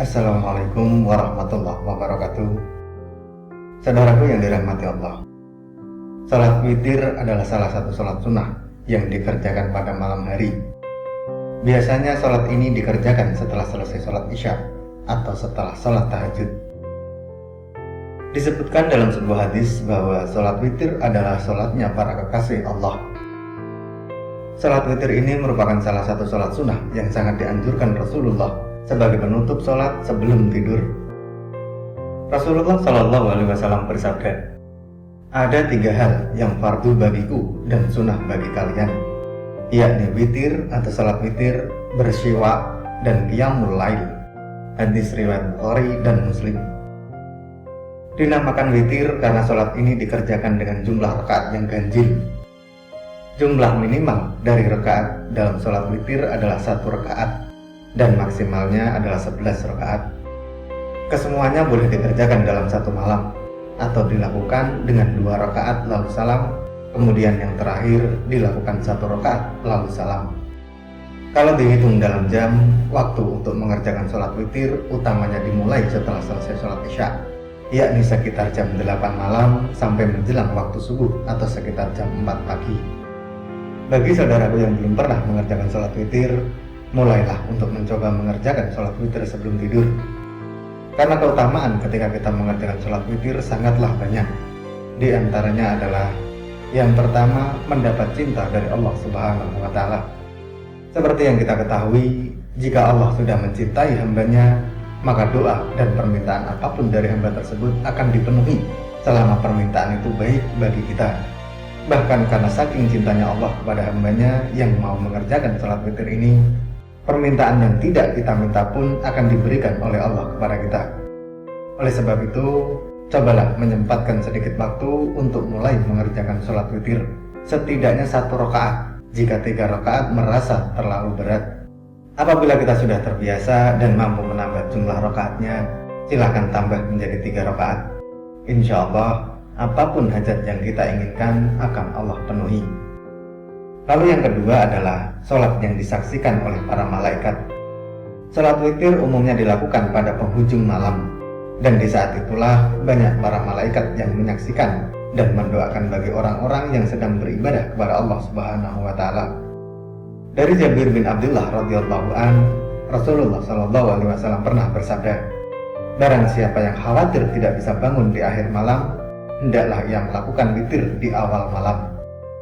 Assalamualaikum warahmatullahi wabarakatuh. Saudaraku yang dirahmati Allah, salat witir adalah salah satu salat sunnah yang dikerjakan pada malam hari. Biasanya salat ini dikerjakan setelah selesai salat isya atau setelah salat tahajud. Disebutkan dalam sebuah hadis bahwa salat witir adalah salatnya para kekasih Allah. Salat witir ini merupakan salah satu salat sunnah yang sangat dianjurkan Rasulullah sebagai penutup salat sebelum tidur. Rasulullah Shallallahu Alaihi Wasallam bersabda, ada 3 hal yang fardu bagiku dan sunnah bagi kalian, yakni witir atau salat witir, bersyiwa, dan qiyamul lail. Hadis riwayat Bukhari dan Muslim. Dinamakan witir karena salat ini dikerjakan dengan jumlah rakaat yang ganjil. Jumlah minimal dari rakaat dalam salat witir adalah 1 rakaat dan maksimalnya adalah 11 rakaat. Kesemuanya boleh dikerjakan dalam 1 malam atau dilakukan dengan 2 rakaat lalu salam, kemudian yang terakhir dilakukan 1 rakaat lalu salam. Kalau dihitung dalam jam, waktu untuk mengerjakan sholat witir utamanya dimulai setelah selesai sholat isya, yakni sekitar jam 8 malam sampai menjelang waktu subuh atau sekitar jam 4 pagi. Bagi saudaraku yang belum pernah mengerjakan sholat witir, mulailah untuk mencoba mengerjakan sholat witir sebelum tidur. Karena keutamaan ketika kita mengerjakan sholat witir sangatlah banyak. Di antaranya adalah yang pertama, mendapat cinta dari Allah Subhanahu wa Ta'ala. Seperti yang kita ketahui, jika Allah sudah mencintai hambanya, maka doa dan permintaan apapun dari hamba tersebut akan dipenuhi selama permintaan itu baik bagi kita. Bahkan karena saking cintanya Allah kepada hambanya yang mau mengerjakan sholat witir ini, permintaan yang tidak kita minta pun akan diberikan oleh Allah kepada kita. Oleh sebab itu, cobalah menyempatkan sedikit waktu untuk mulai mengerjakan sholat witir. Setidaknya 1 rakaat, jika 3 rakaat merasa terlalu berat. Apabila kita sudah terbiasa dan mampu menambah jumlah rakaatnya, silakan tambah menjadi 3 rakaat. Insya Allah, apapun hajat yang kita inginkan akan Allah penuhi. Lalu yang kedua adalah sholat yang disaksikan oleh para malaikat. Sholat witir umumnya dilakukan pada penghujung malam, dan di saat itulah banyak para malaikat yang menyaksikan dan mendoakan bagi orang-orang yang sedang beribadah kepada Allah Subhanahu wa Ta'ala. Dari Jabir bin Abdullah radhiyallahu an, Rasulullah Shallallahu Alaihi Wasallam pernah bersabda, barang siapa yang khawatir tidak bisa bangun di akhir malam, hendaklah ia melakukan witir di awal malam.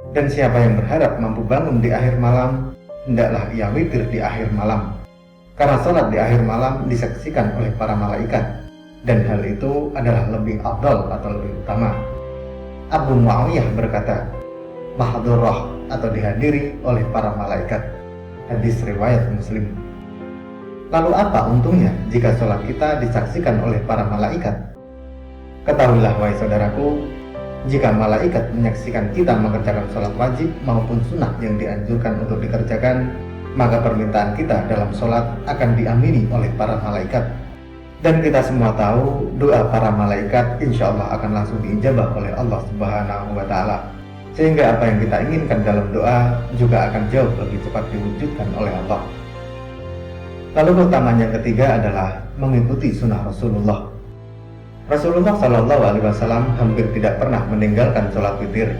Dan siapa yang berharap mampu bangun di akhir malam, hendaklah ia witir di akhir malam. Karena sholat di akhir malam disaksikan oleh para malaikat, dan hal itu adalah lebih afdal atau lebih utama. Abu Muawiyah berkata, mahdhurah atau dihadiri oleh para malaikat. Hadis riwayat Muslim. Lalu apa untungnya jika sholat kita disaksikan oleh para malaikat? Ketahuilah wahai saudaraku, jika malaikat menyaksikan kita mengerjakan sholat wajib maupun sunnah yang dianjurkan untuk dikerjakan, maka permintaan kita dalam sholat akan diamini oleh para malaikat. Dan kita semua tahu doa para malaikat insya Allah akan langsung diijabah oleh Allah Subhanahu wa Ta'ala. Sehingga apa yang kita inginkan dalam doa juga akan jauh lebih cepat diwujudkan oleh Allah. Lalu keutamaan yang ketiga adalah mengikuti sunnah Rasulullah. Rasulullah Shallallahu Alaihi Wasallam hampir tidak pernah meninggalkan sholat witir.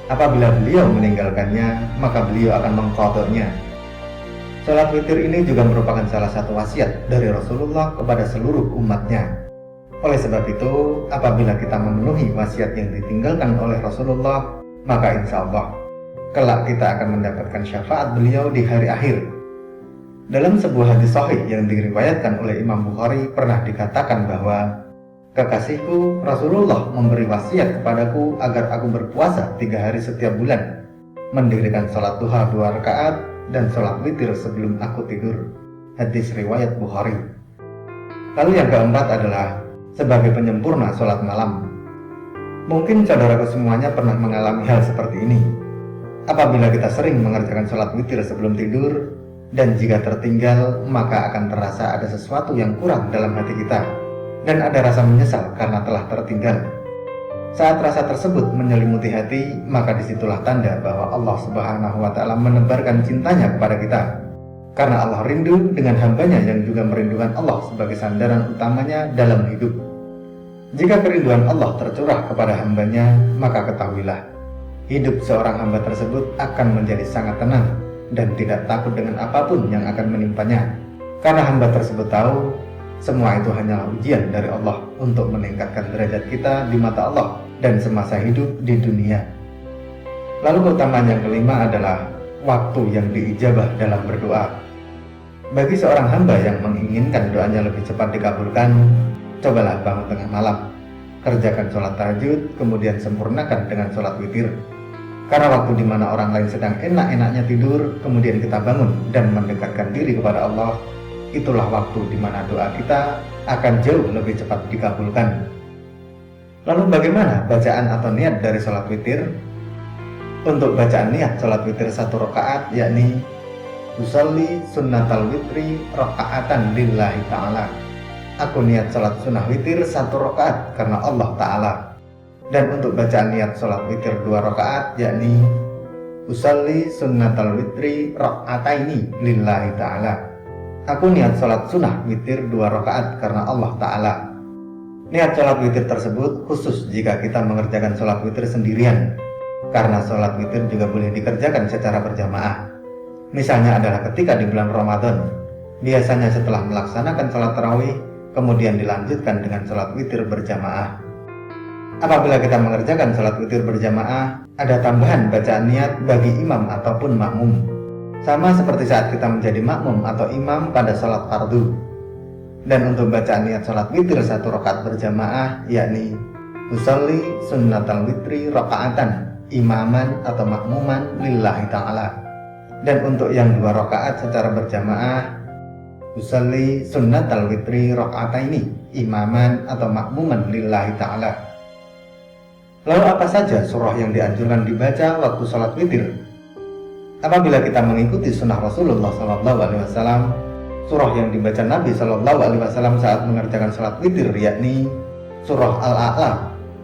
Apabila beliau meninggalkannya, maka beliau akan mengqadanya. Sholat witir ini juga merupakan salah satu wasiat dari Rasulullah kepada seluruh umatnya. Oleh sebab itu, apabila kita memenuhi wasiat yang ditinggalkan oleh Rasulullah, maka insya Allah kelak kita akan mendapatkan syafaat beliau di hari akhir. Dalam sebuah hadis sahih yang diriwayatkan oleh Imam Bukhari pernah dikatakan bahwa kekasihku Rasulullah memberi wasiat kepadaku agar aku berpuasa 3 hari setiap bulan, mendirikan sholat duha 2 rakaat, dan sholat witir sebelum aku tidur. Hadis riwayat Bukhari. Lalu yang keempat adalah sebagai penyempurna sholat malam. Mungkin saudaraku semuanya pernah mengalami hal seperti ini. Apabila kita sering mengerjakan sholat witir sebelum tidur, dan jika tertinggal, maka akan terasa ada sesuatu yang kurang dalam hati kita, dan ada rasa menyesal karena telah tertinggal. Saat rasa tersebut menyelimuti hati, maka disitulah tanda bahwa Allah Subhanahu wa Ta'ala menebarkan cintanya kepada kita. karena Allah rindu dengan hambanya yang juga merindukan Allah sebagai sandaran utamanya dalam hidup. Jika kerinduan Allah tercurah kepada hambanya, maka ketahuilah, hidup seorang hamba tersebut akan menjadi sangat tenang dan tidak takut dengan apapun yang akan menimpanya, karena hamba tersebut tahu semua itu hanyalah ujian dari Allah untuk meningkatkan derajat kita di mata Allah dan semasa hidup di dunia. Lalu keutamaan yang kelima adalah waktu yang diijabah dalam berdoa. Bagi seorang hamba yang menginginkan doanya lebih cepat dikabulkan, cobalah bangun tengah malam, kerjakan sholat tahajud, kemudian sempurnakan dengan sholat witir. Karena waktu di mana orang lain sedang enak-enaknya tidur, kemudian kita bangun dan mendekatkan diri kepada Allah, itulah waktu di mana doa kita akan jauh lebih cepat dikabulkan. Lalu bagaimana bacaan atau niat dari sholat witir? Untuk bacaan niat sholat witir 1 rakaat, yakni usolli sunnatal witri rakaatan lillahi ta'ala. Aku niat sholat sunnah witir 1 rakaat karena Allah Ta'ala. Dan untuk bacaan niat sholat witir 2 rakaat, yakni usolli sunnatal witri rakaataini lillahi ta'ala. Aku niat sholat sunnah witir 2 rakaat karena Allah Ta'ala. Niat sholat witir tersebut khusus jika kita mengerjakan sholat witir sendirian, karena sholat witir juga boleh dikerjakan secara berjamaah. Misalnya adalah ketika di bulan Ramadan, biasanya setelah melaksanakan sholat tarawih, kemudian dilanjutkan dengan sholat witir berjamaah. Apabila kita mengerjakan sholat witir berjamaah, ada tambahan bacaan niat bagi imam ataupun makmum, sama seperti saat kita menjadi makmum atau imam pada sholat fardu. Dan untuk bacaan niat sholat witir 1 rakaat berjamaah, yakni usolli sunnatal witri rakaatan imaman atau makmuman lillahi ta'ala. Dan untuk yang 2 rakaat secara berjamaah, usolli sunnatal witri rakaataini imaman atau makmuman lillahi ta'ala. Lalu apa saja surah yang dianjurkan dibaca waktu sholat witir? Apabila kita mengikuti sunnah Rasulullah SAW, surah yang dibaca Nabi SAW saat mengerjakan sholat witir yakni surah Al-A'la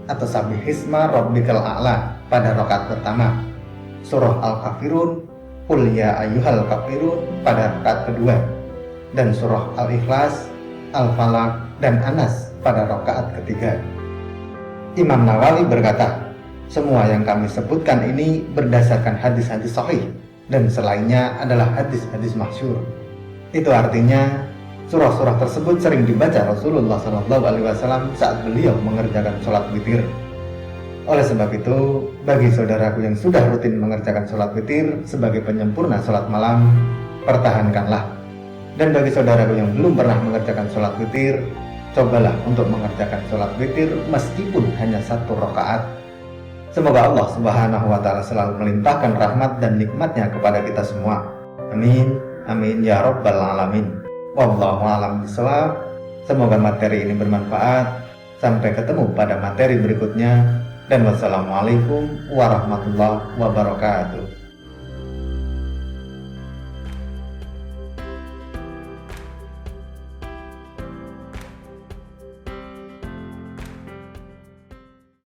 atau Sabbihisma Rabbikal A'la pada rakaat pertama, surah Al-Kafirun Qul ya ayyuhal kafirun pada rakaat kedua, dan surah Al-Ikhlas, Al-Falaq, dan Anas pada rakaat ketiga. Imam Nawawi berkata, semua yang kami sebutkan ini berdasarkan hadis-hadis sahih, dan selainnya adalah hadis-hadis masyhur. Itu artinya surah-surah tersebut sering dibaca Rasulullah SAW saat beliau mengerjakan sholat witir. Oleh sebab itu, bagi saudaraku yang sudah rutin mengerjakan sholat witir sebagai penyempurna sholat malam, pertahankanlah. Dan bagi saudaraku yang belum pernah mengerjakan sholat witir, cobalah untuk mengerjakan sholat witir meskipun hanya 1 rakaat. Semoga Allah Subhanahu wa Ta'ala selalu melimpahkan rahmat dan nikmatnya kepada kita semua. Amin, amin ya rabbal alamin. Wallahu a'lam bishawab. Semoga materi ini bermanfaat. Sampai ketemu pada materi berikutnya. Dan wassalamualaikum warahmatullahi wabarakatuh.